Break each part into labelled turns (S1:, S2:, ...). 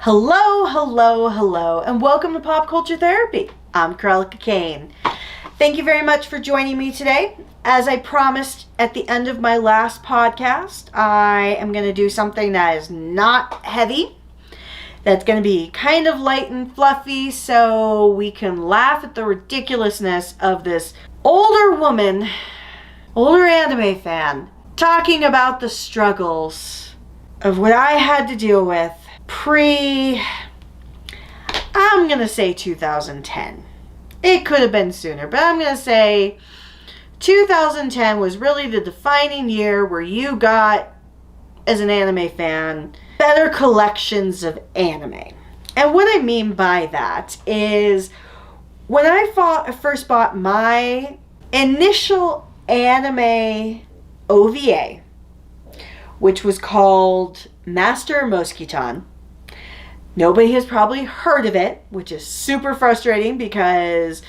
S1: Hello, hello, hello, and welcome to Pop Culture Therapy. I'm Cruellica Kain. Thank you very much for joining me today. As I promised at the end of my last podcast, I am going to do something that is not heavy. That's going to be kind of light and fluffy so we can laugh at the ridiculousness of this older woman, older anime fan, talking about the struggles of what I had to deal with I'm going to say 2010. It could have been sooner, but I'm going to say 2010 was really the defining year where you got, as an anime fan, better collections of anime. And what I mean by that is when I first bought my initial anime OVA, which was called Master Moskitan. Nobody has probably heard of it, which is super frustrating because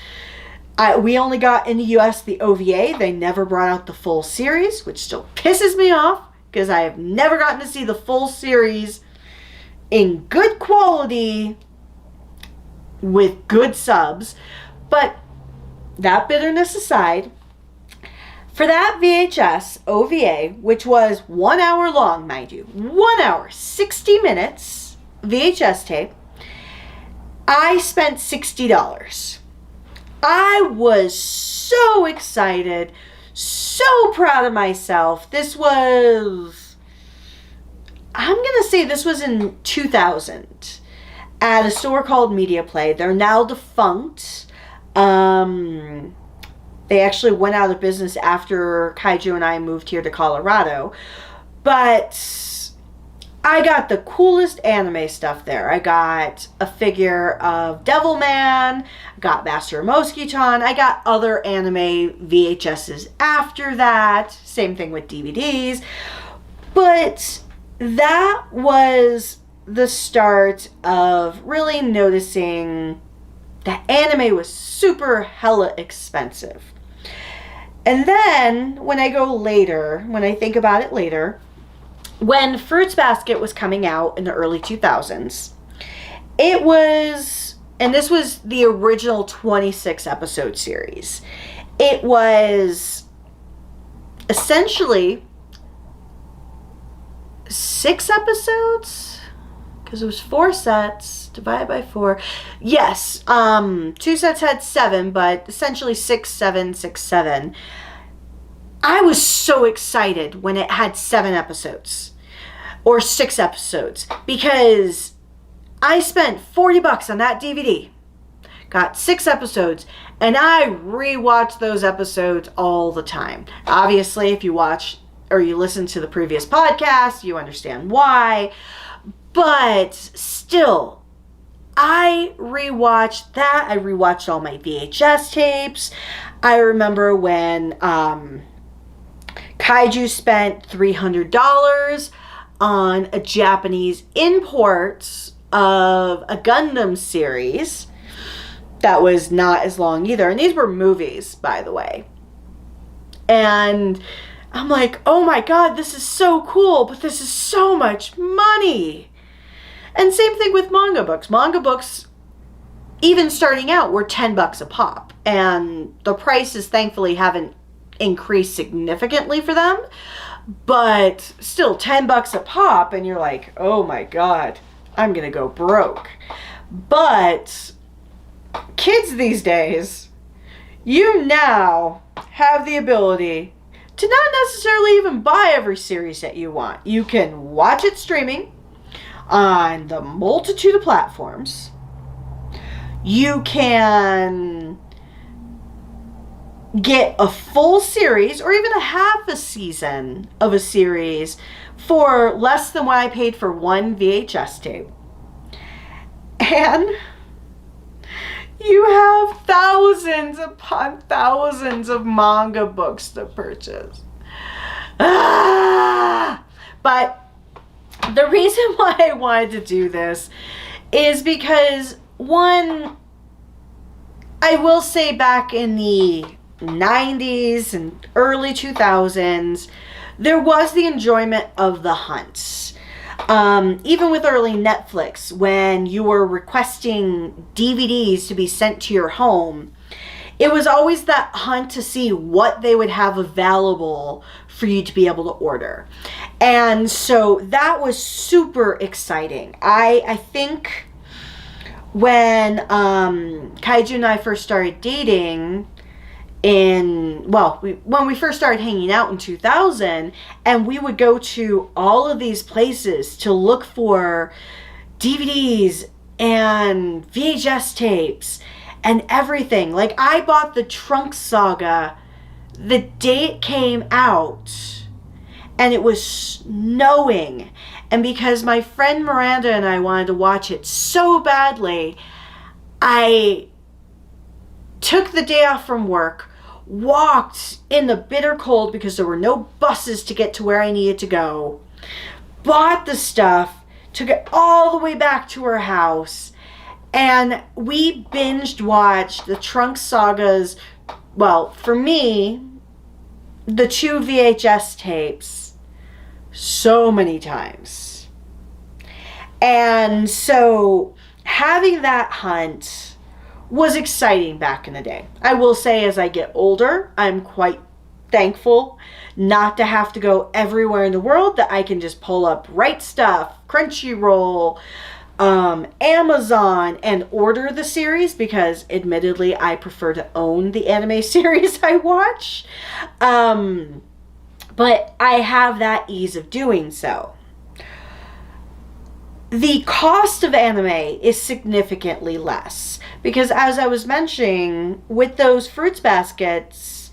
S1: we only got in the US the OVA. They never brought out the full series, which still pisses me off because I have never gotten to see the full series in good quality with good subs. But that bitterness aside, for that VHS OVA, which was 1 hour long, mind you, 1 hour, 60 minutes, VHS tape, I spent $60. I was so excited, so proud of myself. I'm going to say this was in 2000 at a store called Media Play. They're now defunct. They actually went out of business after Kaiju and I moved here to Colorado. But I got the coolest anime stuff there. I got a figure of Devilman, I got Master Moskitan, I got other anime VHSs after that. Same thing with DVDs. But that was the start of really noticing that anime was super hella expensive. And then when I think about it later, when Fruits Basket was coming out in the early 2000s, it was, and this was the original 26 episode series. It was essentially 6 episodes, because it was 4 sets divided by 4. Yes, 2 sets had 7, but essentially 6, 7, 6, 7. I was so excited when it had 7 episodes or 6 episodes because I spent $40 on that DVD, got 6 episodes, and I rewatched those episodes all the time. Obviously, if you watch or you listen to the previous podcast, you understand why, but still, I rewatched that. I rewatched all my VHS tapes. I remember when Kaiju spent $300 on a Japanese import of a Gundam series that was not as long either. And these were movies, by the way. And I'm like, oh my God, this is so cool, but this is so much money. And same thing with manga books. Manga books, even starting out, were $10 a pop. And the prices, thankfully, haven't increased significantly for them, but still $10 a pop, and you're like, oh my God, I'm gonna go broke. But kids these days, you now have the ability to not necessarily even buy every series that you want. You can watch it streaming on the multitude of platforms. You can get a full series or even a half a season of a series for less than what I paid for one VHS tape. And you have thousands upon thousands of manga books to purchase. But the reason why I wanted to do this is because, one, I will say back in the 90s and early 2000s, there was the enjoyment of the hunts. Even with early Netflix, when you were requesting DVDs to be sent to your home, it was always that hunt to see what they would have available for you to be able to order. And so that was super exciting. I think when Kaiju and I first started dating when we first started hanging out in 2000, and we would go to all of these places to look for DVDs and VHS tapes and everything. Like, I bought the Trunks Saga the day it came out, and it was snowing. And because my friend Miranda and I wanted to watch it so badly, I took the day off from work, walked in the bitter cold because there were no buses to get to where I needed to go, bought the stuff, took it all the way back to her house, and we binged watched the Trunks Sagas. Well, for me, the 2 VHS tapes so many times. And so having that hunt was exciting back in the day. I will say, as I get older, I'm quite thankful not to have to go everywhere in the world, that I can just pull up Rightstuf, Crunchyroll, Amazon, and order the series, because admittedly I prefer to own the anime series I watch. But I have that ease of doing so. The cost of anime is significantly less, because as I was mentioning, with those fruits baskets,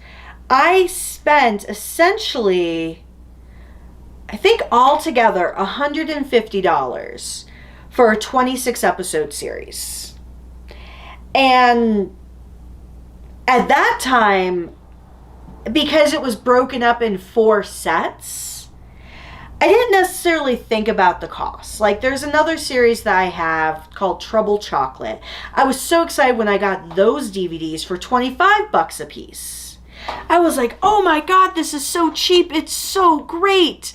S1: I spent essentially, I think altogether, $150 for a 26 episode series. And at that time, because it was broken up in 4 sets, I didn't necessarily think about the cost. Like, there's another series that I have called Trouble Chocolate. I was so excited when I got those DVDs for $25 a piece. I was like, oh my God, this is so cheap. It's so great.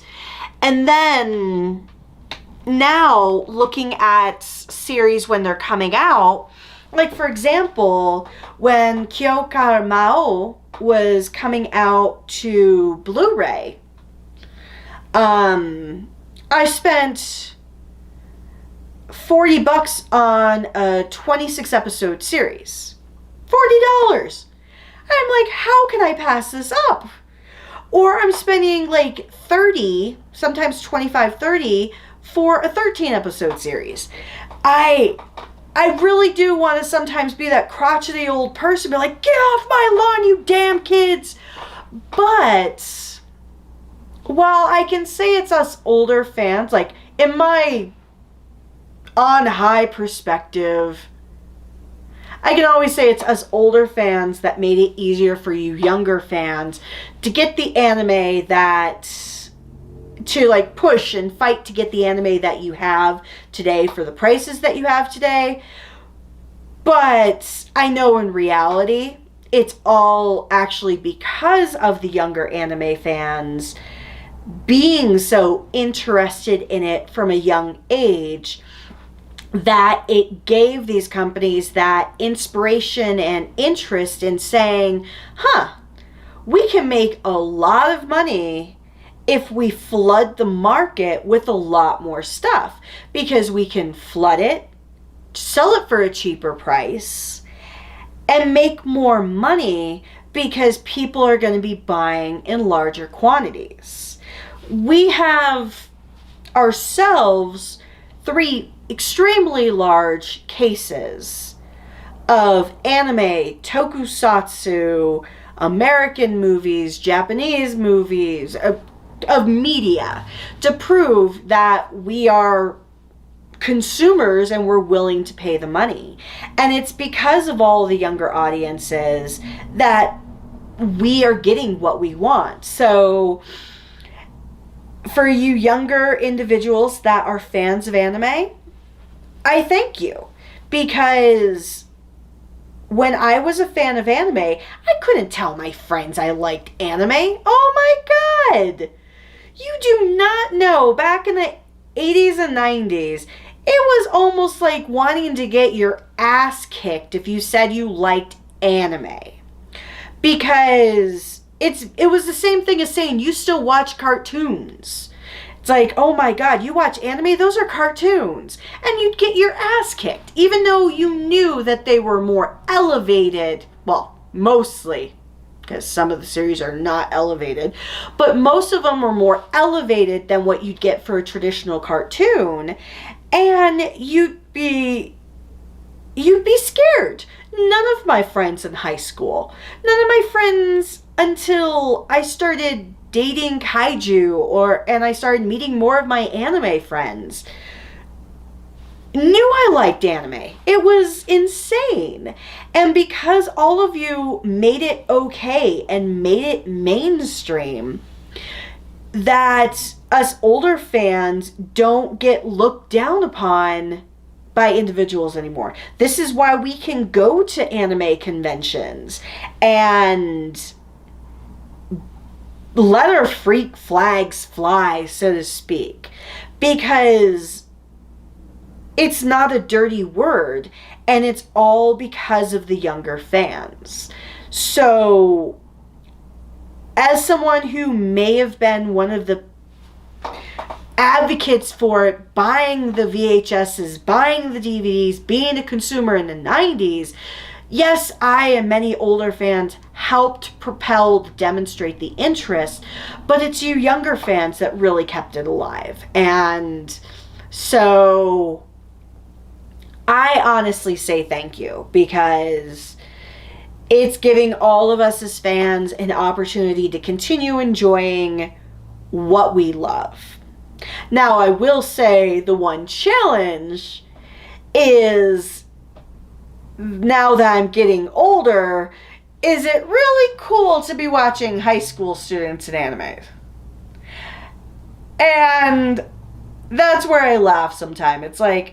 S1: And then now looking at series when they're coming out, like, for example, when Kyoka Mao was coming out to Blu-ray, I spent $40 on a 26 episode series. $40. I'm like, how can I pass this up? Or I'm spending like 30, sometimes 25, 30 for a 13 episode series. I really do want to sometimes be that crotchety old person, be like, get off my lawn, you damn kids. But while I can say it's us older fans, like, in my on high perspective, I can always say it's us older fans that made it easier for you younger fans to get the anime to like push and fight to get the anime that you have today for the prices that you have today. But I know in reality, it's all actually because of the younger anime fans being so interested in it from a young age, that it gave these companies that inspiration and interest in saying, we can make a lot of money if we flood the market with a lot more stuff, because we can flood it, sell it for a cheaper price, and make more money because people are going to be buying in larger quantities. We have ourselves 3 extremely large cases of anime, tokusatsu, American movies, Japanese movies, of media, to prove that we are consumers and we're willing to pay the money. And it's because of all the younger audiences that we are getting what we want. So for you younger individuals that are fans of anime, I thank you, because when I was a fan of anime, I couldn't tell my friends I liked anime. Oh my God! You do not know, back in the 80s and 90s, it was almost like wanting to get your ass kicked if you said you liked anime. Because it was the same thing as saying you still watch cartoons. It's like, oh my God, you watch anime? Those are cartoons. And you'd get your ass kicked, even though you knew that they were more elevated. Well, mostly, because some of the series are not elevated, but most of them were more elevated than what you'd get for a traditional cartoon. And you'd be scared. None of my friends in high school, none of my friends until I started dating kaiju and I started meeting more of my anime friends, knew I liked anime. It was insane. And because all of you made it okay and made it mainstream, that us older fans don't get looked down upon by individuals anymore. This is why we can go to anime conventions and let our freak flags fly, so to speak, because it's not a dirty word, and it's all because of the younger fans. So, as someone who may have been one of the advocates for it, buying the VHSs, buying the DVDs, being a consumer in the 90s, yes, I and many older fans helped propel to demonstrate the interest, but it's you younger fans that really kept it alive. And so I honestly say thank you, because it's giving all of us as fans an opportunity to continue enjoying what we love. Now, I will say the one challenge is, now that I'm getting older, is it really cool to be watching high school students in anime? And that's where I laugh sometimes. It's like,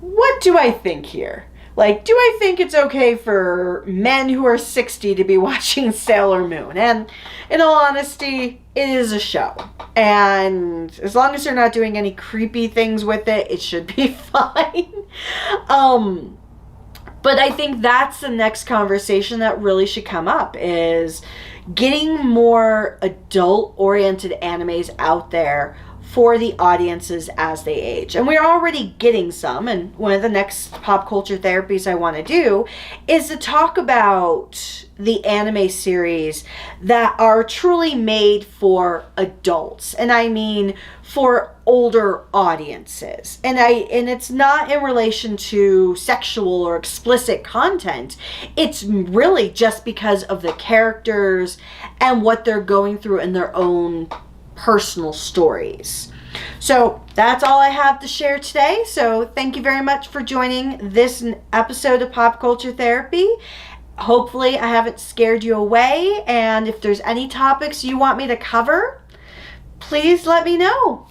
S1: what do I think here? Like, do I think it's okay for men who are 60 to be watching Sailor Moon? And in all honesty, it is a show. And as long as they're not doing any creepy things with it, it should be fine. But I think that's the next conversation that really should come up, is getting more adult-oriented animes out there for the audiences as they age. And we're already getting some, and one of the next pop culture therapies I want to do is to talk about the anime series that are truly made for adults. And I mean for older audiences. And it's not in relation to sexual or explicit content. It's really just because of the characters and what they're going through in their own personal stories. So that's all I have to share today. So thank you very much for joining this episode of Pop Culture Therapy. Hopefully I haven't scared you away, and if there's any topics you want me to cover, please let me know.